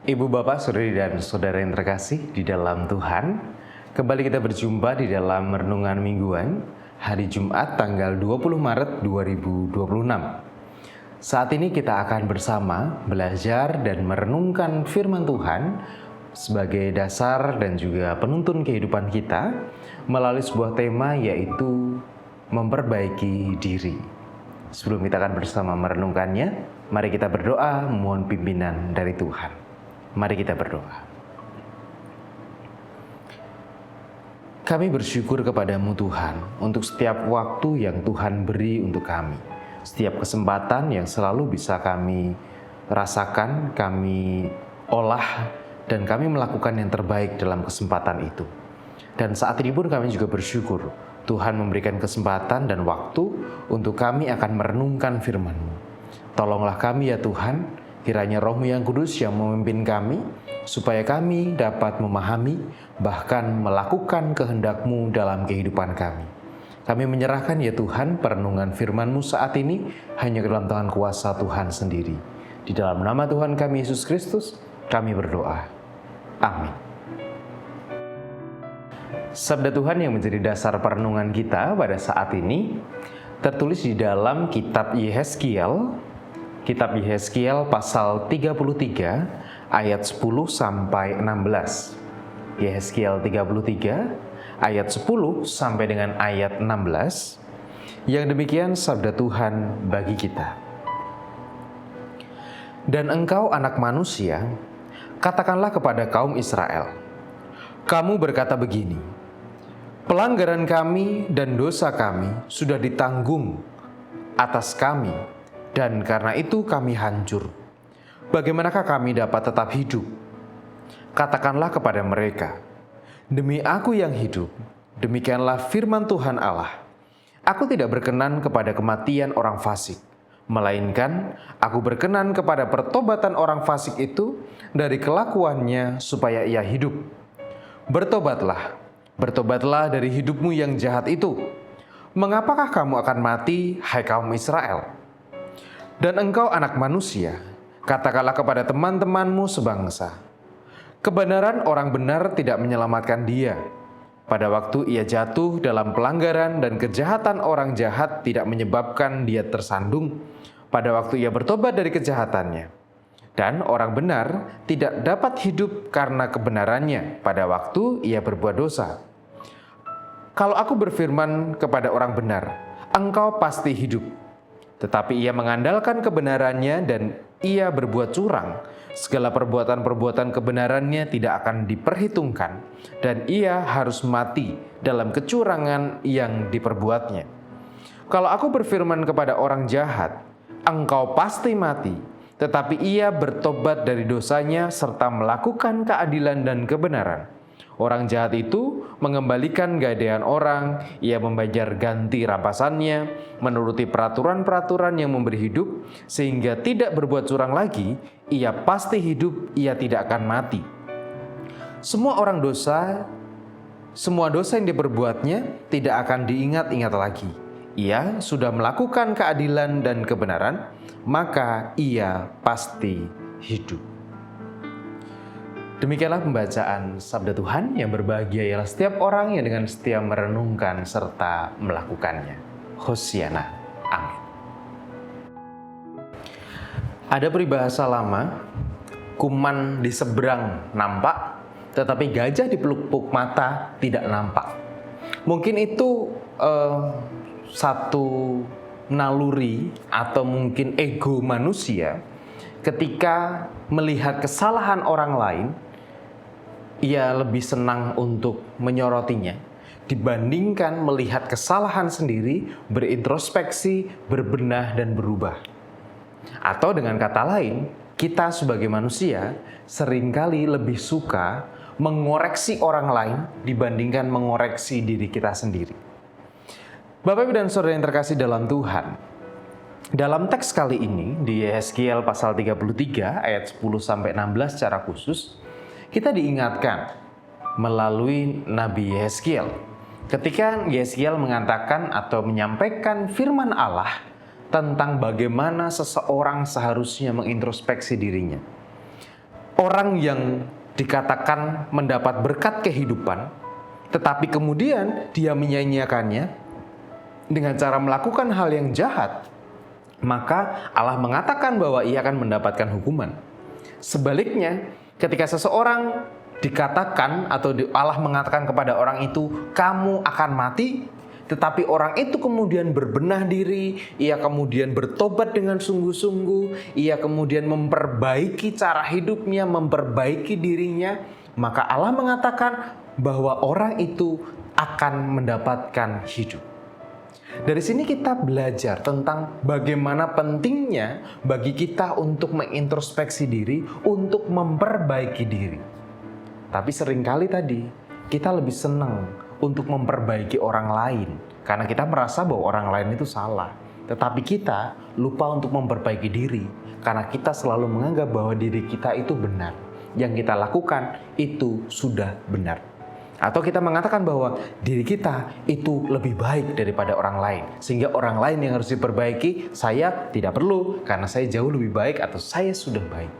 Ibu bapak, saudari dan saudara yang terkasih di dalam Tuhan, kembali kita berjumpa di dalam renungan mingguan hari Jumat tanggal 20 Maret 2026. Saat ini kita akan bersama belajar dan merenungkan firman Tuhan sebagai dasar dan juga penuntun kehidupan kita melalui sebuah tema, yaitu memperbaiki diri. Sebelum kita akan bersama merenungkannya, mari kita berdoa memohon pimpinan dari Tuhan. Mari kita berdoa. Kami bersyukur kepadamu Tuhan untuk setiap waktu yang Tuhan beri untuk kami. Setiap kesempatan yang selalu bisa kami rasakan, kami olah, dan kami melakukan yang terbaik dalam kesempatan itu. Dan saat ini pun kami juga bersyukur Tuhan memberikan kesempatan dan waktu untuk kami akan merenungkan firman-Mu. Tolonglah kami ya Tuhan, kiranya Roh-Mu yang kudus yang memimpin kami, supaya kami dapat memahami, bahkan melakukan kehendak-Mu dalam kehidupan kami. Kami menyerahkan ya Tuhan perenungan firman-Mu saat ini hanya ke dalam tangan kuasa Tuhan sendiri. Di dalam nama Tuhan kami Yesus Kristus, kami berdoa. Amin. Sabda Tuhan yang menjadi dasar perenungan kita pada saat ini tertulis di dalam kitab Yehezkiel, pasal 33 ayat 10 sampai 16. Yehezkiel 33 ayat 10 sampai dengan ayat 16. Yang demikian sabda Tuhan bagi kita. Dan engkau anak manusia, katakanlah kepada kaum Israel, kamu berkata begini, pelanggaran kami dan dosa kami sudah ditanggung atas kami, dan karena itu kami hancur. Bagaimanakah kami dapat tetap hidup? Katakanlah kepada mereka, demi aku yang hidup, demikianlah firman Tuhan Allah, aku tidak berkenan kepada kematian orang fasik, melainkan aku berkenan kepada pertobatan orang fasik itu dari kelakuannya supaya ia hidup. Bertobatlah dari hidupmu yang jahat itu. Mengapakah kamu akan mati, hai kaum Israel? Dan engkau anak manusia, katakanlah kepada teman-temanmu sebangsa, kebenaran orang benar tidak menyelamatkan dia. Pada waktu ia jatuh dalam pelanggaran dan kejahatan orang jahat tidak menyebabkan dia tersandung. Pada waktu ia bertobat dari kejahatannya. Dan orang benar tidak dapat hidup karena kebenarannya pada waktu ia berbuat dosa. Kalau aku berfirman kepada orang benar, engkau pasti hidup. Tetapi ia mengandalkan kebenarannya dan ia berbuat curang, segala perbuatan-perbuatan kebenarannya tidak akan diperhitungkan, dan ia harus mati dalam kecurangan yang diperbuatnya. Kalau aku berfirman kepada orang jahat, engkau pasti mati, tetapi ia bertobat dari dosanya serta melakukan keadilan dan kebenaran. Orang jahat itu mengembalikan gadaian orang, ia membayar ganti rampasannya, menuruti peraturan-peraturan yang memberi hidup, sehingga tidak berbuat curang lagi, ia pasti hidup, ia tidak akan mati. Semua dosa yang diperbuatnya tidak akan diingat-ingat lagi. Ia sudah melakukan keadilan dan kebenaran, maka ia pasti hidup. Demikianlah pembacaan sabda Tuhan. Yang berbahagia ialah setiap orang yang dengan setia merenungkan serta melakukannya. Hosiana. Amin. Ada peribahasa lama, kuman di seberang nampak, tetapi gajah di pelupuk mata tidak nampak. Mungkin itu satu naluri atau mungkin ego manusia ketika melihat kesalahan orang lain. Ia lebih senang untuk menyorotinya dibandingkan melihat kesalahan sendiri, berintrospeksi, berbenah, dan berubah. Atau dengan kata lain, kita sebagai manusia seringkali lebih suka mengoreksi orang lain dibandingkan mengoreksi diri kita sendiri. Bapak, Ibu, dan Saudara yang terkasih dalam Tuhan, dalam teks kali ini di Yehezkiel pasal 33 ayat 10-16 secara khusus, kita diingatkan melalui Nabi Yehezkiel. Ketika Yehezkiel mengatakan atau menyampaikan firman Allah tentang bagaimana seseorang seharusnya mengintrospeksi dirinya. orang yang dikatakan mendapat berkat kehidupan, tetapi kemudian dia menyia-nyiakannya dengan cara melakukan hal yang jahat, maka Allah mengatakan bahwa ia akan mendapatkan hukuman. Sebaliknya, ketika seseorang dikatakan atau Allah mengatakan kepada orang itu, kamu akan mati, tetapi orang itu kemudian berbenah diri, ia kemudian bertobat dengan sungguh-sungguh, ia kemudian memperbaiki cara hidupnya, memperbaiki dirinya, maka Allah mengatakan bahwa orang itu akan mendapatkan hidup. Dari sini kita belajar tentang bagaimana pentingnya bagi kita untuk mengintrospeksi diri, untuk memperbaiki diri. Tapi seringkali tadi kita lebih senang untuk memperbaiki orang lain karena kita merasa bahwa orang lain itu salah. Tetapi kita lupa untuk memperbaiki diri karena kita selalu menganggap bahwa diri kita itu benar. Yang kita lakukan itu sudah benar. Atau kita mengatakan bahwa diri kita itu lebih baik daripada orang lain. Sehingga orang lain yang harus diperbaiki, saya tidak perlu karena saya jauh lebih baik atau saya sudah baik.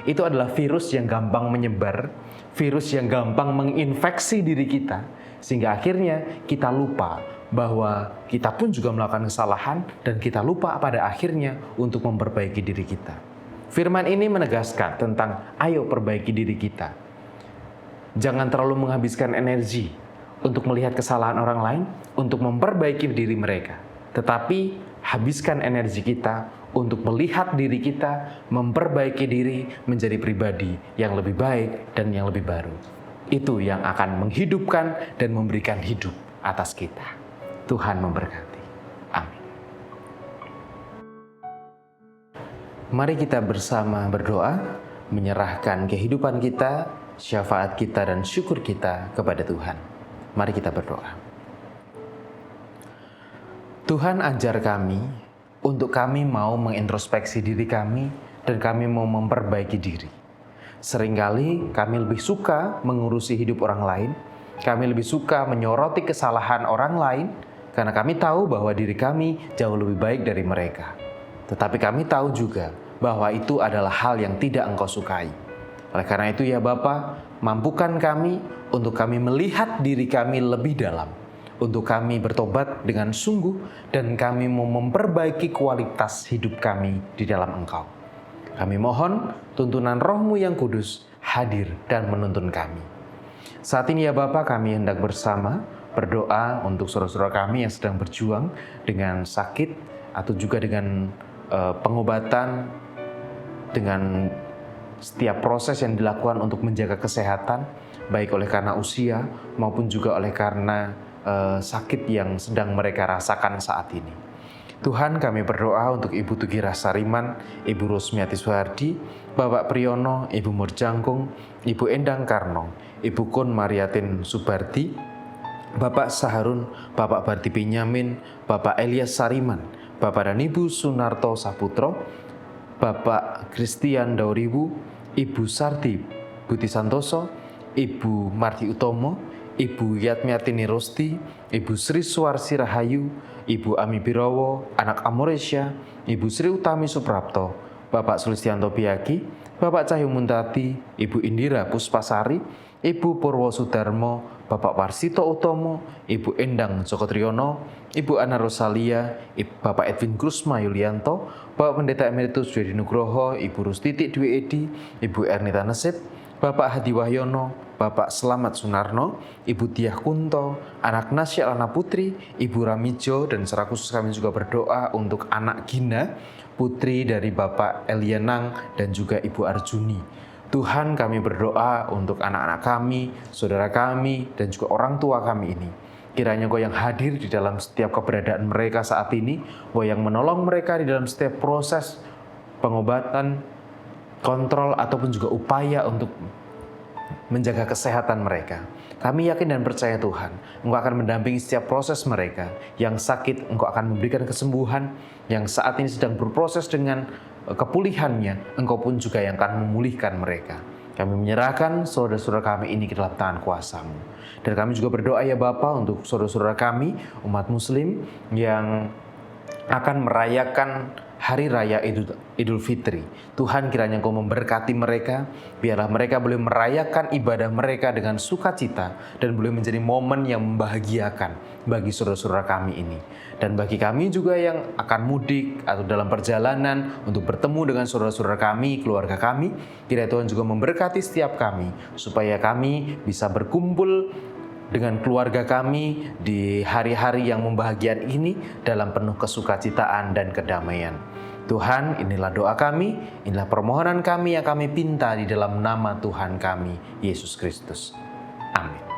Itu adalah virus yang gampang menyebar, virus yang gampang menginfeksi diri kita. Sehingga akhirnya kita lupa bahwa kita pun juga melakukan kesalahan dan kita lupa pada akhirnya untuk memperbaiki diri kita. Firman ini menegaskan tentang ayo perbaiki diri kita. Jangan terlalu menghabiskan energi untuk melihat kesalahan orang lain, untuk memperbaiki diri mereka. Tetapi habiskan energi kita untuk melihat diri kita, memperbaiki diri menjadi pribadi yang lebih baik dan yang lebih baru. Itu yang akan menghidupkan dan memberikan hidup atas kita. Tuhan memberkati. Amin. Mari kita bersama berdoa, menyerahkan kehidupan kita, syafaat kita dan syukur kita kepada Tuhan. Mari kita berdoa. Tuhan, ajar kami untuk kami mau mengintrospeksi diri kami dan kami mau memperbaiki diri. Seringkali kami lebih suka mengurusi hidup orang lain, kami lebih suka menyoroti kesalahan orang lain karena kami tahu bahwa diri kami jauh lebih baik dari mereka. Tetapi kami tahu juga bahwa itu adalah hal yang tidak Engkau sukai. Oleh karena itu ya Bapa, mampukan kami untuk kami melihat diri kami lebih dalam, untuk kami bertobat dengan sungguh dan kami mau memperbaiki kualitas hidup kami di dalam Engkau. Kami mohon tuntunan Roh-Mu yang kudus hadir dan menuntun kami. Saat ini ya Bapa, kami hendak bersama berdoa untuk saudara-saudara kami yang sedang berjuang dengan sakit atau juga dengan pengobatan, dengan setiap proses yang dilakukan untuk menjaga kesehatan, baik oleh karena usia maupun juga oleh karena sakit yang sedang mereka rasakan saat ini. Tuhan, kami berdoa untuk Ibu Tugi Rasariman, Ibu Rosmiati Suhardi, Bapak Priyono, Ibu Murjangkung, Ibu Endang Karno, Ibu Kun Mariatin Subardi, Bapak Saharun, Bapak Barti Benyamin, Bapak Elias Sariman, Bapak dan Ibu Sunarto Saputro, Bapak Christian Dauriwu, Ibu Sardi Buti Santoso, Ibu Marti Utomo, Ibu Yatmiatini Rosti, Ibu Sri Suwarsi Rahayu, Ibu Ami Birowo, Anak Amoresya, Ibu Sri Utami Suprapto, Bapak Sulistianto Biaki, Bapak Cahyo Muntati, Ibu Indira Puspasari, Ibu Purwo Sudarmo, Bapak Warsito Utomo, Ibu Endang Joko Triyono, Ibu Ana Rosalia, Bapak Edwin Krusma Yulianto, Bapak Pendeta Emeritus Dwi Nugroho, Ibu Rustiti Dwi Edi, Ibu Ernita Nesip, Bapak Hadi Wahyono, Bapak Selamat Sunarno, Ibu Diah Kunto, Anak Nasya Lana Putri, Ibu Ramijo, dan secara khusus kami juga berdoa untuk anak Gina, putri dari Bapak Elianang dan juga Ibu Arjuni. Tuhan, kami berdoa untuk anak-anak kami, saudara kami, dan juga orang tua kami ini. Kiranya Engkau yang hadir di dalam setiap keberadaan mereka saat ini, Engkau yang menolong mereka di dalam setiap proses pengobatan, kontrol, ataupun juga upaya untuk menjaga kesehatan mereka. Kami yakin dan percaya Tuhan, Engkau akan mendampingi setiap proses mereka. Yang sakit, Engkau akan memberikan kesembuhan. Yang saat ini sedang berproses dengan kepulihannya, Engkau pun juga yang akan memulihkan mereka. Kami menyerahkan saudara-saudara kami ini ke dalam tangan kuasa-Mu. Dan kami juga berdoa ya Bapa untuk saudara-saudara kami, umat muslim yang akan merayakan Hari Raya Idul Fitri. Tuhan, kiranya Engkau memberkati mereka, biarlah mereka boleh merayakan ibadah mereka dengan sukacita dan boleh menjadi momen yang membahagiakan bagi saudara-saudara kami ini. Dan bagi kami juga yang akan mudik atau dalam perjalanan untuk bertemu dengan saudara-saudara kami, keluarga kami, kiranya Tuhan juga memberkati setiap kami supaya kami bisa berkumpul dengan keluarga kami di hari-hari yang membahagiakan ini dalam penuh kesukacitaan dan kedamaian. Tuhan, inilah doa kami, inilah permohonan kami yang kami pinta di dalam nama Tuhan kami, Yesus Kristus. Amin.